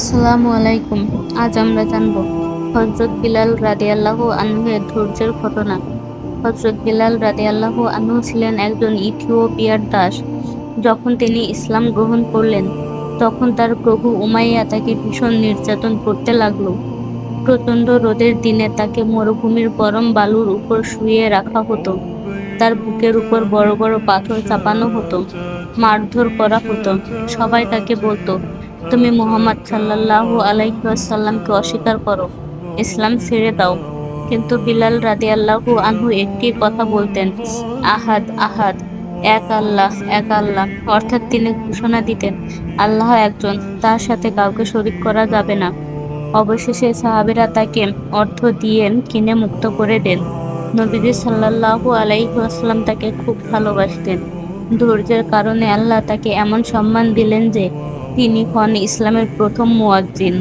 আসসালামু আলাইকুম। আজ আমরা জানব হযরত বিলাল রাদিয়াল্লাহু আনহু-এর ধৈর্যের ঘটনা। হযরত বিলাল রাদিয়াল্লাহু আনহু ছিলেন একজন ইথিওপিয়ার দাস। যখন তিনি ইসলাম গ্রহণ করলেন, তখন তার প্রভু উমাইয়া তাকে ভীষণ নির্যাতন করতে লাগল। প্রচণ্ড রোদের দিনে তাকে মরুভূমির গরম বালুর উপর শুইয়ে রাখা হতো। তার বুকের উপর বড় বড় পাথর চাপানো হতো, মারধর করা হতো। সবাই তাকে বলতো, তুমি মুহাম্মদ সাল্লাল্লাহু আলাইহি ওয়াসাল্লামকে অস্বীকার করো, ইসলাম ছেড়ে দাও। কিন্তু বিলাল রাদিয়াল্লাহু আনহু একটি কথা বলতেন, আহাদ আহাদ, এক আল্লাহ এক আল্লাহ। অর্থাৎ তিনি ঘোষণা দিতেন, আল্লাহ একজন, তার সাথে কাউকে শরীক করা যাবে না। অবশেষে সাহাবীরা তাকে অর্থ দিয়ে কিনে মুক্ত করে দেন। নবীজি সাল্লাল্লাহু আলাইহি ওয়াসাল্লাম তাকে খুব ভালোবাসতেন। ধৈর্যের কারণে আল্লাহ তাকে এমন সম্মান দিলেন যে তিনি হন ইসলামের প্রথম মুয়াজ্জিন।